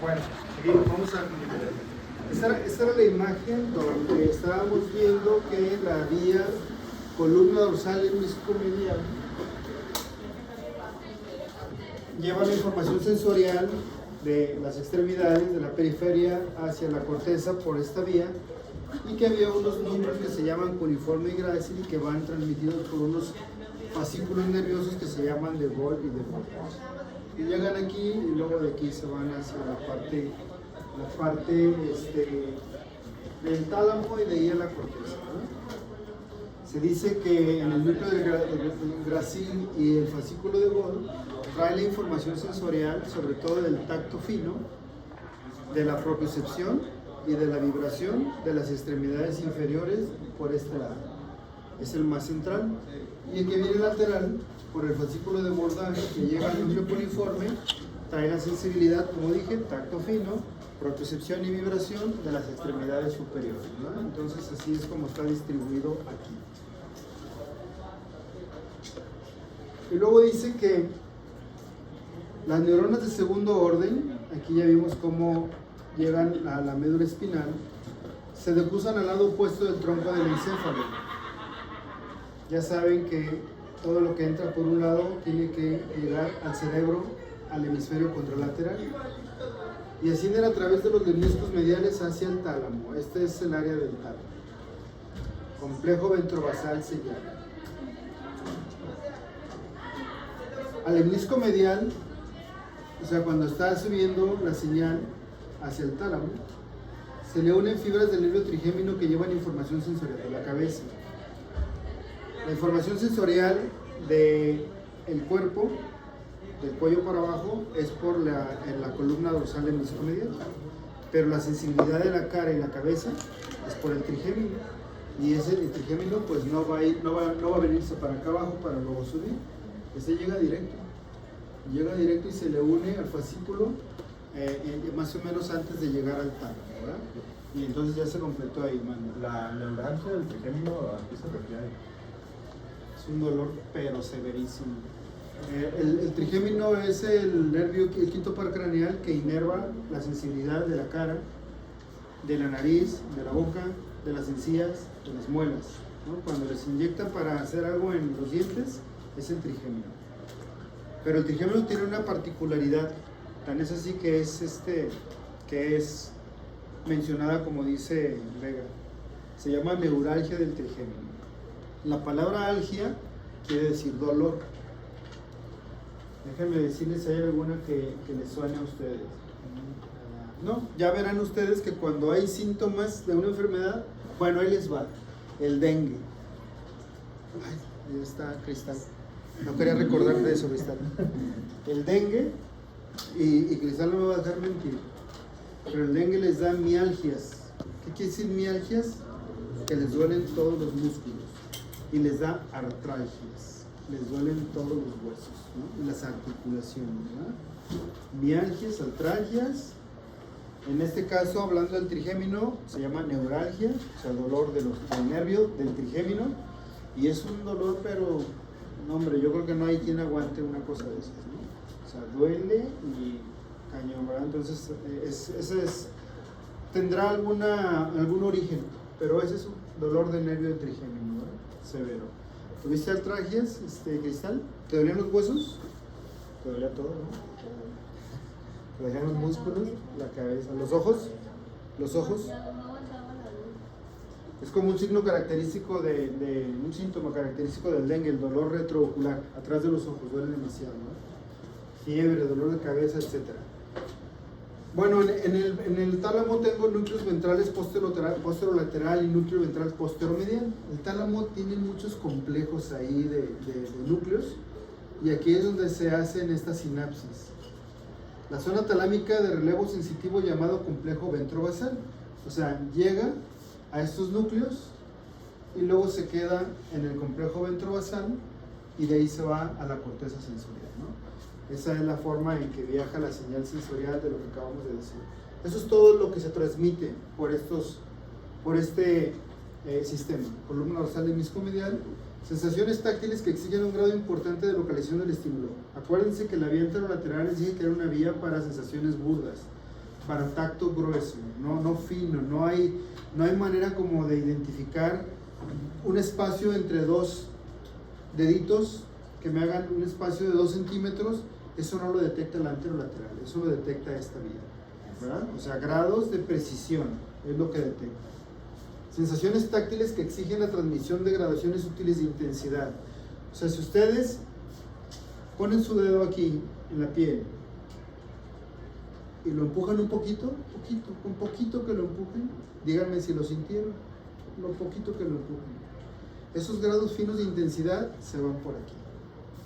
Bueno, seguimos, vamos a continuar. Esta era la imagen donde estábamos viendo que la vía columna dorsal hemiscomedial lleva la información sensorial de las extremidades de la periferia hacia la corteza por esta vía, y que había unos núcleos que se llaman cuneiforme y grácil y que van transmitidos por unos fascículos nerviosos que se llaman de Wolf y de Wolf. Y llegan aquí y luego de aquí se van hacia la parte del tálamo y de ahí a la corteza, ¿no? Se dice que en el núcleo del gracil y el fascículo de Wolf trae la información sensorial, sobre todo del tacto fino, de la propiocepción y de la vibración de las extremidades inferiores por este lado. Es el más central. Y el que viene lateral, por el fascículo de bordaje, que llega al núcleo cuneiforme, trae la sensibilidad, como dije, tacto fino, propiocepción y vibración de las extremidades superiores, ¿no? Entonces así es como está distribuido aquí. Y luego dice que las neuronas de segundo orden, aquí ya vimos cómo llegan a la médula espinal, se decusan al lado opuesto del tronco del encéfalo. Ya saben que todo lo que entra por un lado tiene que llegar al cerebro, al hemisferio contralateral, y ascienden a través de los lemniscos mediales hacia el tálamo. Este es el área del tálamo. Complejo ventrovasal se llama. Al lemnisco medial, o sea, cuando está subiendo la señal hacia el tálamo, se le unen fibras del nervio trigémino que llevan información sensorial de la cabeza. La información sensorial del cuerpo, del cuello para abajo, es en la columna dorsal hemiscomedial, pero la sensibilidad de la cara y la cabeza es por el trigémino, y el trigémino pues no va a venirse para acá abajo para luego subir. Este llega directo y se le une al fascículo más o menos antes de llegar al tálamo, ¿verdad? Y entonces ya se completó ahí, mano. La neuralgia del trigémino, ¿a qué se refiere? Es un dolor pero severísimo. El trigémino es el nervio, el quinto par craneal, que inerva la sensibilidad de la cara, de la nariz, de la boca, de las encías, de las muelas, ¿no? Cuando les inyectan para hacer algo en los dientes, es el trigémino. Pero el trigémino tiene una particularidad, tan es así que es mencionada como dice Vega. Se llama neuralgia del trigémino. La palabra algia quiere decir dolor. Déjenme decirles si hay alguna que les suene a ustedes. No, ya verán ustedes que cuando hay síntomas de una enfermedad, bueno, ahí les va. El dengue. Ay, ahí está Cristal. No quería recordar de eso, Cristal. El dengue, y Cristal no me va a dejar mentir, pero el dengue les da mialgias. ¿Qué quiere decir mialgias? Que les duelen todos los músculos. Y les da artralgias, les duelen todos los huesos, ¿no? Y las articulaciones, ¿verdad? Mialgias, artralgias. En este caso, hablando del trigémino, se llama neuralgia, o sea, dolor del nervio del trigémino. Y es un dolor, pero, no, hombre, yo creo que no hay quien aguante una cosa de esas, ¿no? O sea, duele y cañón, ¿verdad? Entonces, tendrá algún origen, pero ese es un dolor de nervio de trigémino, ¿verdad? Severo. ¿Tuviste artralgias, Cristal? ¿Te dolían los huesos? Te dolía todo, ¿no? Te dolían los músculos, la cabeza, los ojos. Los ojos. Es como un signo característico un síntoma característico del dengue, el dolor retroocular, atrás de los ojos, duele demasiado, ¿no? Fiebre, dolor de cabeza, etcétera. Bueno, en el tálamo tengo núcleos ventrales posterolateral y núcleo ventral posteromedial. El tálamo tiene muchos complejos ahí de núcleos, y aquí es donde se hacen estas sinapsis. La zona talámica de relevo sensitivo llamado complejo ventrovasal, o sea, llega a estos núcleos y luego se queda en el complejo ventrovasal y de ahí se va a la corteza sensorial, ¿no? Esa es la forma en que viaja la señal sensorial de lo que acabamos de decir. Eso es todo lo que se transmite por este sistema. Columna dorsal hemiscomedial, sensaciones táctiles que exigen un grado importante de localización del estímulo. Acuérdense que la vía anterolateral les dije que era una vía para sensaciones burdas. para tacto grueso, no fino, no hay manera como de identificar un espacio entre dos deditos que me hagan un espacio de 2 centímetros. Eso no lo detecta el anterolateral, eso lo detecta esta vía, ¿verdad? O sea, grados de precisión es lo que detecta. Sensaciones táctiles que exigen la transmisión de gradaciones útiles de intensidad. O sea, si ustedes ponen su dedo aquí en la piel y lo empujan un poquito, un poquito que lo empujen, díganme si lo sintieron, lo poquito que lo empujen. Esos grados finos de intensidad se van por aquí.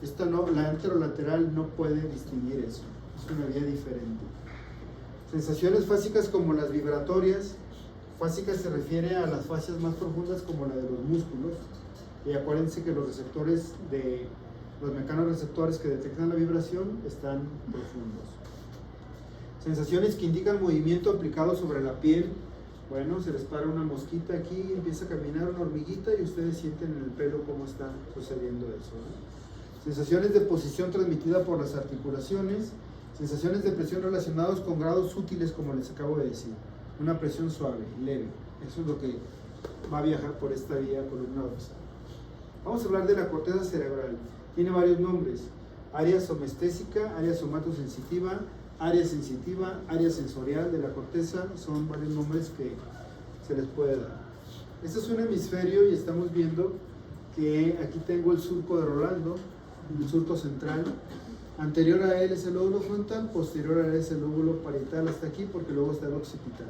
Esta no, la anterolateral no puede distinguir eso, es una vía diferente. Sensaciones fásicas como las vibratorias. Fásicas se refiere a las fascias más profundas como la de los músculos. Y acuérdense que los mecanorreceptores que detectan la vibración están profundos. Sensaciones que indican movimiento aplicado sobre la piel. Bueno, se les para una mosquita aquí, empieza a caminar una hormiguita y ustedes sienten en el pelo cómo está sucediendo eso, ¿no? Sensaciones de posición transmitida por las articulaciones. Sensaciones de presión relacionados con grados útiles, como les acabo de decir. Una presión suave, leve. Eso es lo que va a viajar por esta vía columna dorsal. Vamos a hablar de la corteza cerebral. Tiene varios nombres: área somestésica, área somatosensitiva, área sensitiva, área sensorial de la corteza. Son varios nombres que se les puede dar. Este es un hemisferio y estamos viendo que aquí tengo el surco de Rolando, el surco central. Anterior a él es el lóbulo frontal, posterior a él es el lóbulo parietal hasta aquí, porque luego está el occipital.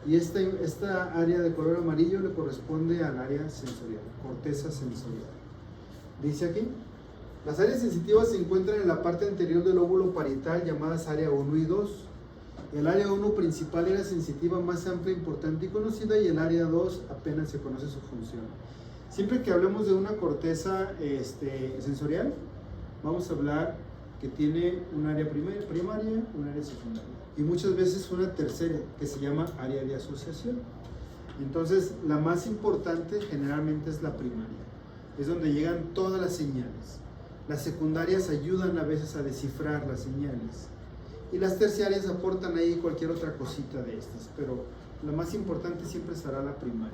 Y esta área de color amarillo le corresponde al área sensorial, corteza sensorial. Dice aquí, las áreas sensitivas se encuentran en la parte anterior del lóbulo parietal, llamadas área 1 y 2. El área 1 principal era sensitiva más amplia, importante y conocida, y el área 2 apenas se conoce su función. Siempre que hablemos de una corteza sensorial, vamos a hablar que tiene un área primaria, un área secundaria y muchas veces una tercera que se llama área de asociación. Entonces, la más importante generalmente es la primaria, es donde llegan todas las señales. Las secundarias ayudan a veces a descifrar las señales y las terciarias aportan ahí cualquier otra cosita de estas, pero la más importante siempre será la primaria.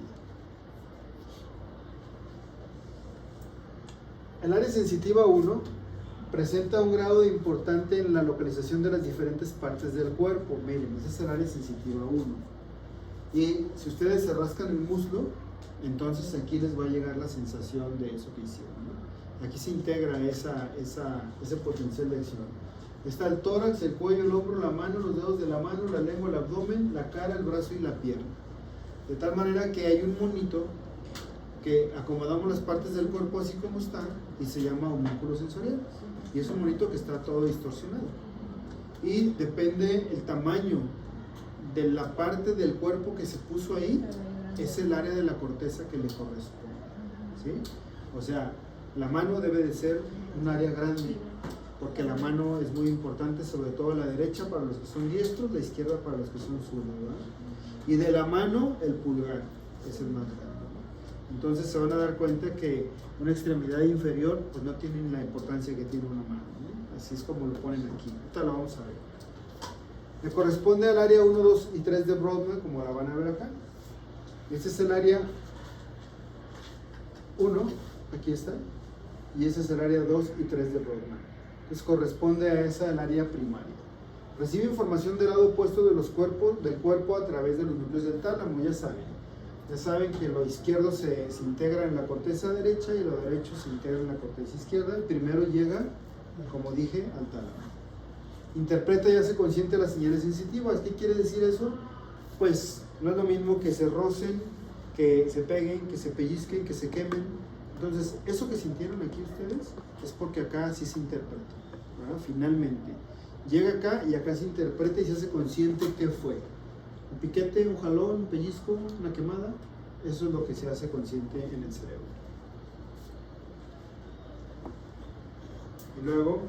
El área sensitiva 1 presenta un grado importante en la localización de las diferentes partes del cuerpo. Miren, esa es el área sensitiva 1. Y si ustedes se rascan el muslo, entonces aquí les va a llegar la sensación de eso que hicieron, ¿no? Aquí se integra ese potencial de acción. Está el tórax, el cuello, el hombro, la mano, los dedos de la mano, la lengua, el abdomen, la cara, el brazo y la pierna. De tal manera que hay un monito que acomodamos las partes del cuerpo así como están y se llama homúnculo sensorial. Y es un monito que está todo distorsionado. Y depende el tamaño de la parte del cuerpo que se puso ahí, es el área de la corteza que le corresponde, ¿sí? O sea, la mano debe de ser un área grande, porque la mano es muy importante, sobre todo la derecha para los que son diestros, la izquierda para los que son zurdos, ¿verdad? Y de la mano, el pulgar es el más grande. Entonces se van a dar cuenta que una extremidad inferior pues no tiene la importancia que tiene una mano, ¿no? Así es como lo ponen aquí. Ahorita lo vamos a ver. Le corresponde al área 1, 2 y 3 de Brodmann, como la van a ver acá. Este es el área 1, aquí está, y ese es el área 2 y 3 de Brodmann. Entonces corresponde a esa el área primaria. Recibe información del lado opuesto del cuerpo a través de los núcleos del tálamo, ya saben. Ya saben que lo izquierdo se integra en la corteza derecha y lo derecho se integra en la corteza izquierda. El primero llega, como dije, al tálamo. Interpreta y hace consciente las señales sensitivas. ¿Qué quiere decir eso? Pues no es lo mismo que se rocen, que se peguen, que se pellizquen, que se quemen. Entonces, eso que sintieron aquí ustedes es porque acá sí se interpreta, ¿verdad? Finalmente. Llega acá y acá se interpreta y se hace consciente qué fue. Un piquete, un jalón, un pellizco, una quemada, eso es lo que se hace consciente en el cerebro. Y luego,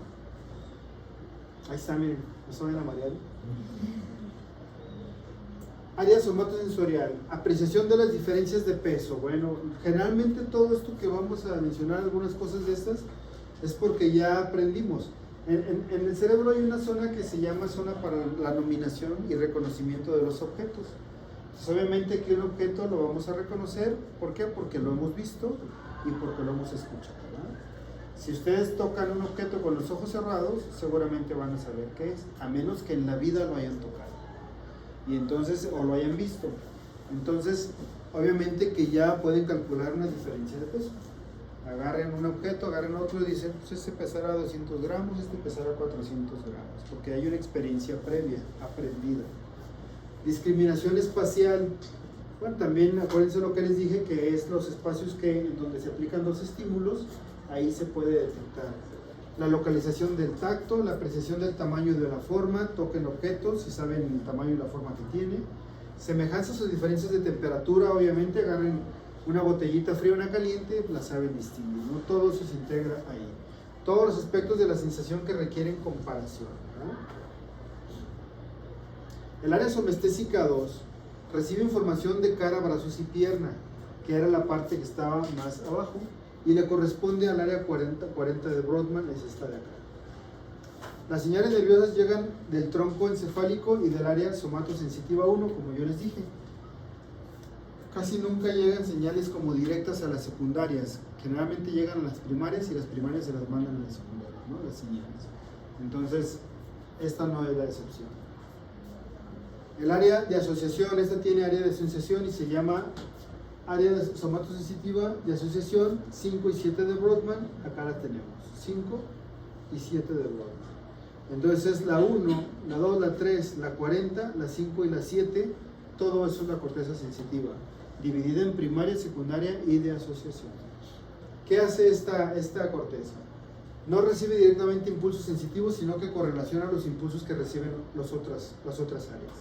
ahí está, miren, ¿eso ven a Mariel? Área somatosensorial, apreciación de las diferencias de peso. Bueno, generalmente todo esto que vamos a mencionar, algunas cosas de estas, es porque ya aprendimos. En el cerebro hay una zona que se llama zona para la nominación y reconocimiento de los objetos. Entonces, obviamente que un objeto lo vamos a reconocer, ¿por qué? Porque lo hemos visto y porque lo hemos escuchado, ¿verdad? Si ustedes tocan un objeto con los ojos cerrados, seguramente van a saber qué es, a menos que en la vida lo hayan tocado. Y entonces, o lo hayan visto. Entonces, obviamente que ya pueden calcular una diferencia de peso. Agarren un objeto, agarren otro y dicen, pues este pesará 200 gramos, este pesará 400 gramos, porque hay una experiencia previa, aprendida. Discriminación espacial. Bueno, también acuérdense lo que les dije, que es los espacios en donde se aplican los estímulos, ahí se puede detectar. La localización del tacto, la apreciación del tamaño y de la forma, toquen objetos si saben el tamaño y la forma que tiene. Semejanzas o diferencias de temperatura, obviamente, agarren una botellita fría o una caliente, la saben distinguir, no todo eso se integra ahí. Todos los aspectos de la sensación que requieren comparación, ¿verdad? El área somestésica 2 recibe información de cara, brazos y pierna, que era la parte que estaba más abajo, y le corresponde al área 40 de Brodmann, es esta de acá. Las señales nerviosas llegan del tronco encefálico y del área somatosensitiva 1, como yo les dije. Casi nunca llegan señales como directas a las secundarias. Generalmente llegan a las primarias y las primarias se las mandan a las secundarias, ¿no? Las señales. Entonces, esta no es la excepción. El área de asociación, esta tiene área de asociación y se llama área somatosensitiva de asociación 5 y 7 de Brodmann. Acá la tenemos, 5 y 7 de Brodmann. Entonces la 1, la 2, la 3, la 40, la 5 y la 7, todo eso es la corteza sensitiva, dividida en primaria, secundaria y de asociación. ¿Qué hace esta corteza? No recibe directamente impulsos sensitivos, sino que correlaciona los impulsos que reciben las otras áreas.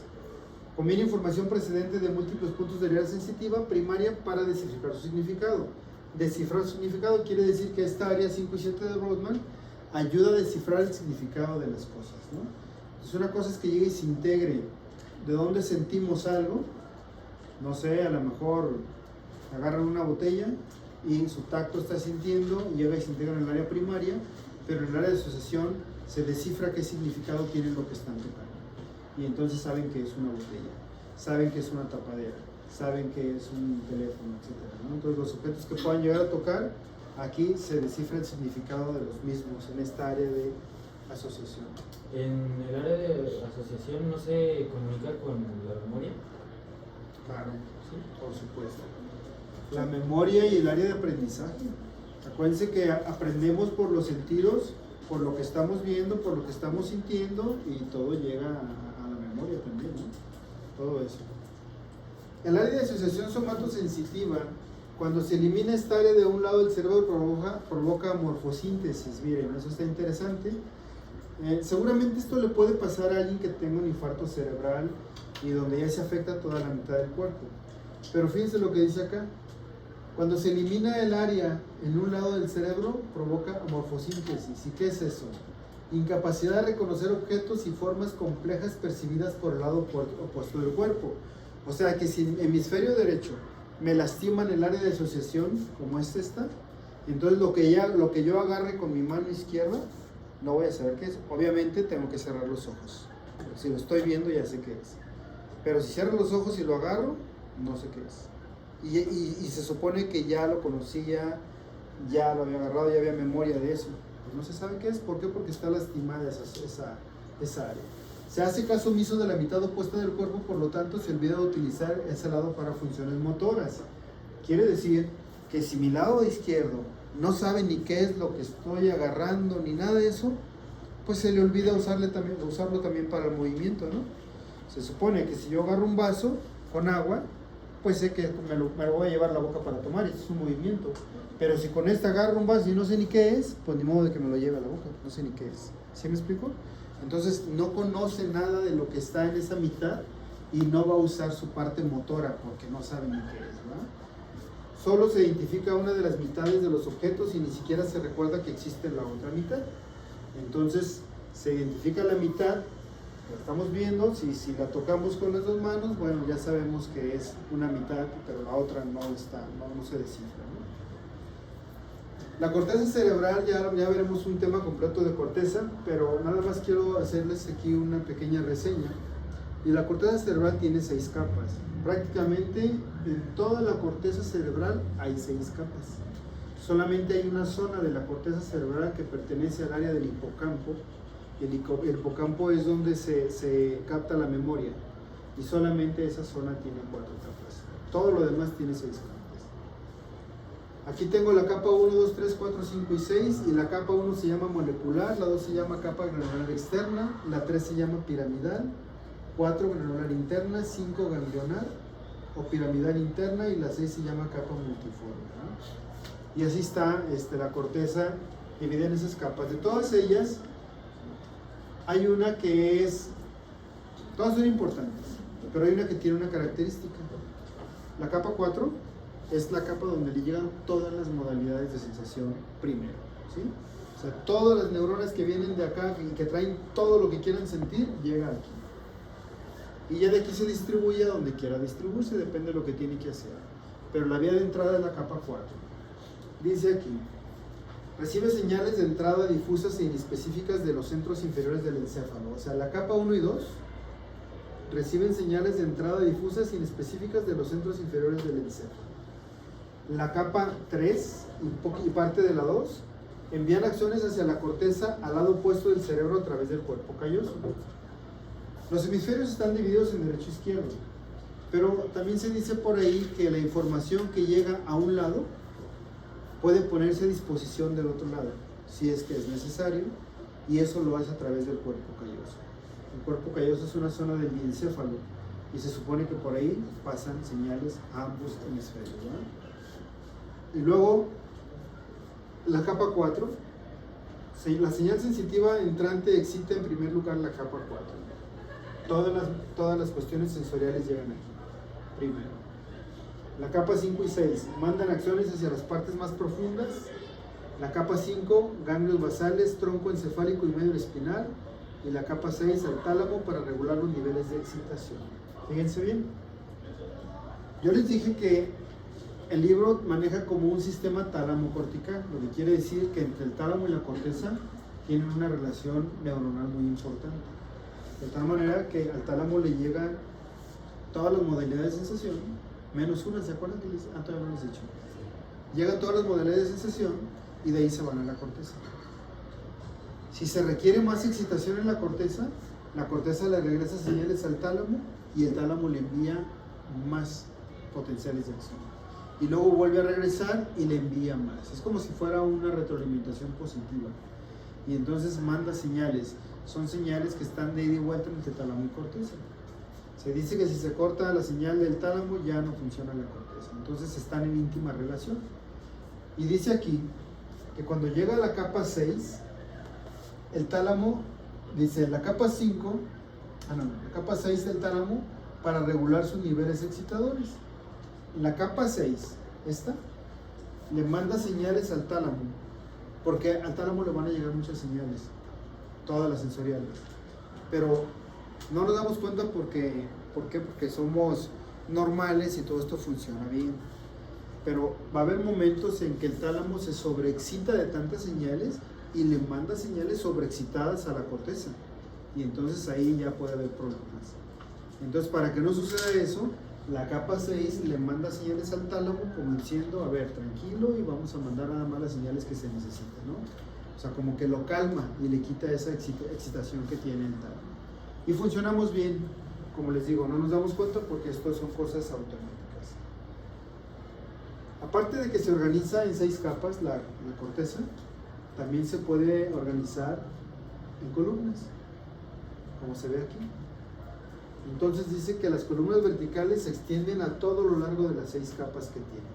Combina información precedente de múltiples puntos del área sensitiva primaria para descifrar su significado. Descifrar su significado quiere decir que esta área 5 y 7 de Brodmann ayuda a descifrar el significado de las cosas, ¿no? Entonces, una cosa es que llegue y se integre de dónde sentimos algo. No sé, a lo mejor agarran una botella y su tacto está sintiendo y llega y se integra en el área primaria, pero en el área de asociación se descifra qué significado tiene lo que están tocando. Y entonces saben que es una botella, saben que es una tapadera, saben que es un teléfono, etc., ¿no? Entonces los objetos que puedan llegar a tocar, aquí se descifra el significado de los mismos en esta área de asociación. En el área de asociación no se comunica con la memoria. Claro, sí, por supuesto. La memoria y el área de aprendizaje. Acuérdense que aprendemos por los sentidos, por lo que estamos viendo, por lo que estamos sintiendo, y todo llega a la memoria también, ¿no? Todo eso. El área de asociación somatosensitiva, cuando se elimina esta área de un lado del cerebro, provoca morfosíntesis. Miren, eso está interesante. Seguramente esto le puede pasar a alguien que tenga un infarto cerebral y donde ya se afecta toda la mitad del cuerpo. Pero fíjense lo que dice acá. Cuando se elimina el área en un lado del cerebro, provoca morfosíntesis. ¿Y qué es eso? Incapacidad de reconocer objetos y formas complejas percibidas por el lado opuesto del cuerpo. O sea que si en hemisferio derecho me lastiman el área de asociación, como es esta, entonces lo que yo agarre con mi mano izquierda, no voy a saber qué es. Obviamente tengo que cerrar los ojos. Si lo estoy viendo ya sé qué es. Pero si cierro los ojos y lo agarro, no sé qué es. Y se supone que ya lo conocía, ya lo había agarrado, ya había memoria de eso. Pues no se sabe qué es. ¿Por qué? Porque está lastimada esa área. Se hace caso omiso de la mitad opuesta del cuerpo, por lo tanto se olvida de utilizar ese lado para funciones motoras. Quiere decir que si mi lado izquierdo no sabe ni qué es lo que estoy agarrando ni nada de eso, pues se le olvida usarlo también para el movimiento, ¿no? Se supone que si yo agarro un vaso con agua, pues sé que me lo voy a llevar a la boca para tomar, y es un movimiento. Pero si con esta agarro un vaso y no sé ni qué es, pues ni modo de que me lo lleve a la boca, no sé ni qué es. ¿Sí me explico? Entonces no conoce nada de lo que está en esa mitad y no va a usar su parte motora porque no sabe ni qué es, ¿verdad? Solo se identifica una de las mitades de los objetos y ni siquiera se recuerda que existe la otra mitad. Entonces se identifica la mitad, la estamos viendo, si la tocamos con las dos manos, bueno, ya sabemos que es una mitad, pero la otra no se descifra, ¿no? La corteza cerebral, ya veremos un tema completo de corteza, pero nada más quiero hacerles aquí una pequeña reseña. Y la corteza cerebral tiene 6 capas. Prácticamente en toda la corteza cerebral hay 6 capas. Solamente hay una zona de la corteza cerebral que pertenece al área del hipocampo. El hipocampo es donde se capta la memoria. Y solamente esa zona tiene 4 capas. Todo lo demás tiene 6 capas. Aquí tengo la capa 1, 2, 3, 4, 5 y 6. Y la capa 1 se llama molecular, la 2 se llama capa granular externa, la 3 se llama piramidal, 4 granular interna, 5 ganglionar o piramidal interna y la 6 se llama capa multiforme, ¿no? Y así está la corteza dividida en esas capas. De todas ellas, hay una que es, todas son importantes, pero hay una que tiene una característica. La capa 4 es la capa donde le llegan todas las modalidades de sensación primero, ¿sí? O sea, todas las neuronas que vienen de acá y que traen todo lo que quieran sentir, llega aquí. Y ya de aquí se distribuye a donde quiera distribuirse, depende de lo que tiene que hacer. Pero la vía de entrada es la capa 4. Dice aquí, recibe señales de entrada difusas e inespecíficas de los centros inferiores del encéfalo. O sea, la capa 1 y 2 reciben señales de entrada difusas e inespecíficas de los centros inferiores del encéfalo. La capa 3 y parte de la 2 envían acciones hacia la corteza al lado opuesto del cerebro a través del cuerpo calloso. Los hemisferios están divididos en derecho e izquierdo, pero también se dice por ahí que la información que llega a un lado puede ponerse a disposición del otro lado, si es que es necesario, y eso lo hace a través del cuerpo calloso. El cuerpo calloso es una zona del diencéfalo y se supone que por ahí pasan señales a ambos hemisferios, ¿verdad? Y luego, la capa 4, la señal sensitiva entrante excita en primer lugar la capa 4. Todas las cuestiones sensoriales llegan aquí, primero. La capa 5 y 6 mandan acciones hacia las partes más profundas. La capa 5, ganglios basales, tronco encefálico y medio espinal. Y la capa 6, al tálamo para regular los niveles de excitación. Fíjense bien. Yo les dije que el libro maneja como un sistema tálamo-cortical, lo que quiere decir que entre el tálamo y la corteza tienen una relación neuronal muy importante. De tal manera que al tálamo le llegan todas las modalidades de sensación, menos una, ¿se acuerdan que les todavía no les he dicho? Llegan todas las modalidades de sensación y de ahí se van a la corteza. Si se requiere más excitación en la corteza le regresa señales al tálamo y el tálamo le envía más potenciales de acción. Y luego vuelve a regresar y le envía más. Es como si fuera una retroalimentación positiva. Y entonces manda señales. Son señales que están de ida y vuelta entre tálamo y corteza. Se dice que si se corta la señal del tálamo ya no funciona la corteza. Entonces están en íntima relación. Y dice aquí que cuando llega a la capa 6, el tálamo, dice la capa 5, la capa 6 del tálamo para regular sus niveles excitadores. La capa 6, esta, le manda señales al tálamo, porque al tálamo le van a llegar muchas señales, todas las sensoriales, pero no nos damos cuenta ¿por qué? Porque somos normales y todo esto funciona bien, pero va a haber momentos en que el tálamo se sobreexcita de tantas señales y le manda señales sobreexcitadas a la corteza, y entonces ahí ya puede haber problemas. Entonces, para que no suceda eso, la capa 6 le manda señales al tálamo como diciendo, a ver, tranquilo, y vamos a mandar nada más las señales que se necesitan, ¿no? O sea, como que lo calma y le quita esa excitación que tiene el tálamo. Y funcionamos bien, como les digo, no nos damos cuenta porque esto son cosas automáticas. Aparte de que se organiza en 6 capas la corteza, también se puede organizar en columnas, como se ve aquí. Entonces dice que las columnas verticales se extienden a todo lo largo de las 6 capas que tiene.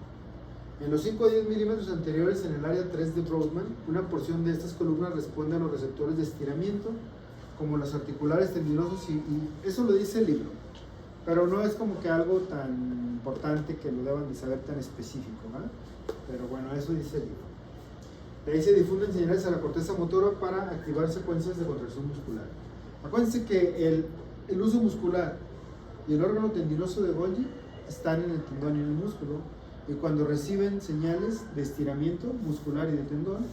En los 5 a 10 milímetros anteriores, en el área 3 de Brodmann, una porción de estas columnas responde a los receptores de estiramiento, como los articulares tendinosos, y eso lo dice el libro, pero no es como que algo tan importante que lo deban de saber tan específico, ¿verdad? Pero bueno, eso dice el libro. De ahí se difunden señales a la corteza motora para activar secuencias de contracción muscular. Acuérdense que el uso muscular y el órgano tendinoso de Golgi están en el tendón y en el músculo, Y cuando reciben señales de estiramiento muscular y de tendón,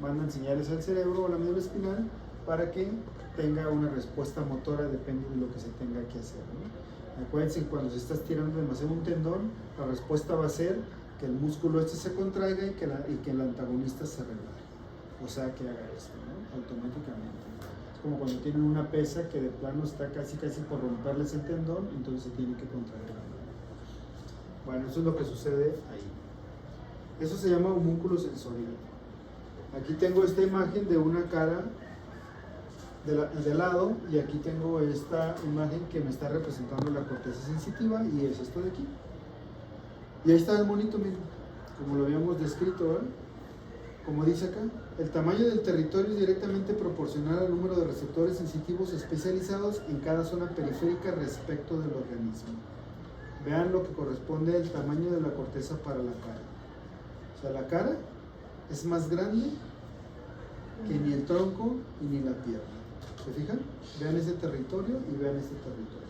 mandan señales al cerebro o a la médula espinal para que tenga una respuesta motora, depende de lo que se tenga que hacer, ¿no? Acuérdense que cuando se está estirando demasiado un tendón, la respuesta va a ser que el músculo este se contraiga y que el antagonista se relaje. O sea, que haga esto, ¿no? Automáticamente. Es como cuando tienen una pesa que de plano está casi por romperles el tendón, entonces se tiene que contraer la mano. Bueno, eso es lo que sucede ahí. Eso se llama homúnculo sensorial. Aquí tengo esta imagen de una cara de lado, y aquí tengo esta imagen que me está representando la corteza sensitiva, y es esto de aquí. Y ahí está el monito, miren, como lo habíamos descrito, ¿verdad? Como dice acá, el tamaño del territorio es directamente proporcional al número de receptores sensitivos especializados en cada zona periférica respecto del organismo. Vean lo que corresponde al tamaño de la corteza para la cara. O sea, la cara es más grande que ni el tronco y ni la pierna. ¿Se fijan? Vean ese territorio y vean ese territorio.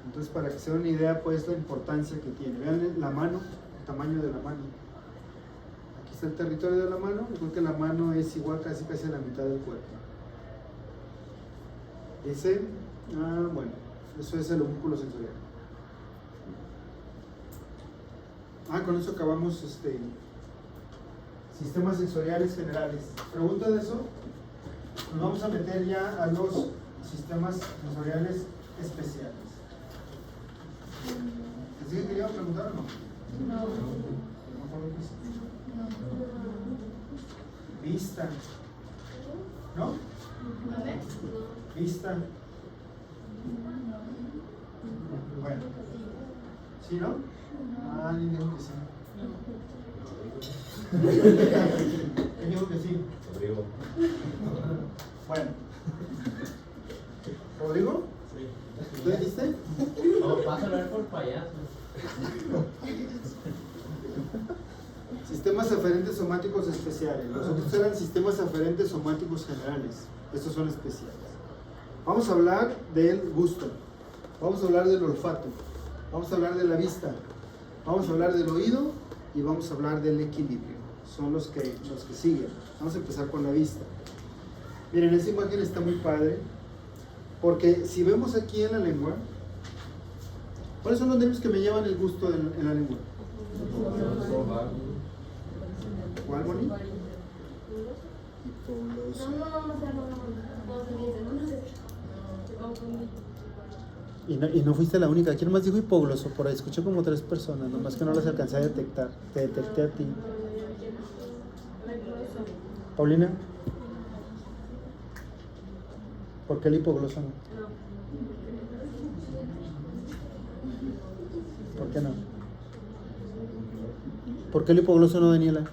Entonces, para que se den una idea, pues, la importancia que tiene. Vean la mano, el tamaño de la mano. Aquí está el territorio de la mano. Yo creo que la mano es igual casi a la mitad del cuerpo. Ese, bueno, eso es el homúnculo sensorial. Con eso acabamos sistemas sensoriales generales. ¿Pregunta de eso? Nos vamos a meter ya a los sistemas sensoriales especiales. ¿Les dije que le iba a preguntar o no? No. Vista. ¿No? Vista. Bueno. ¿Sí, no? Ni dijo que sí. Dijo que sí. Rodrigo. Bueno. ¿Rodrigo? Sí. ¿Tú dijiste? No, vas a hablar por payaso. Sistemas aferentes somáticos especiales. Los otros eran sistemas aferentes somáticos generales. Estos son especiales. Vamos a hablar del gusto. Vamos a hablar del olfato. Vamos a hablar de la vista. Vamos a hablar del oído y vamos a hablar del equilibrio. Son los que siguen. Vamos a empezar con la vista. Miren, esta imagen está muy padre porque si vemos aquí en la lengua, ¿cuáles son los nervios que me llevan el gusto en la lengua? ¿Cuál, Bonnie? Y no fuiste la única. ¿Quién más dijo hipogloso? Por ahí escuché como 3 personas, nomás que no las alcancé a detectar. Te detecté a ti. Paulina, ¿por qué el hipogloso no? ¿Por qué no? ¿Por qué el hipogloso no, Daniela?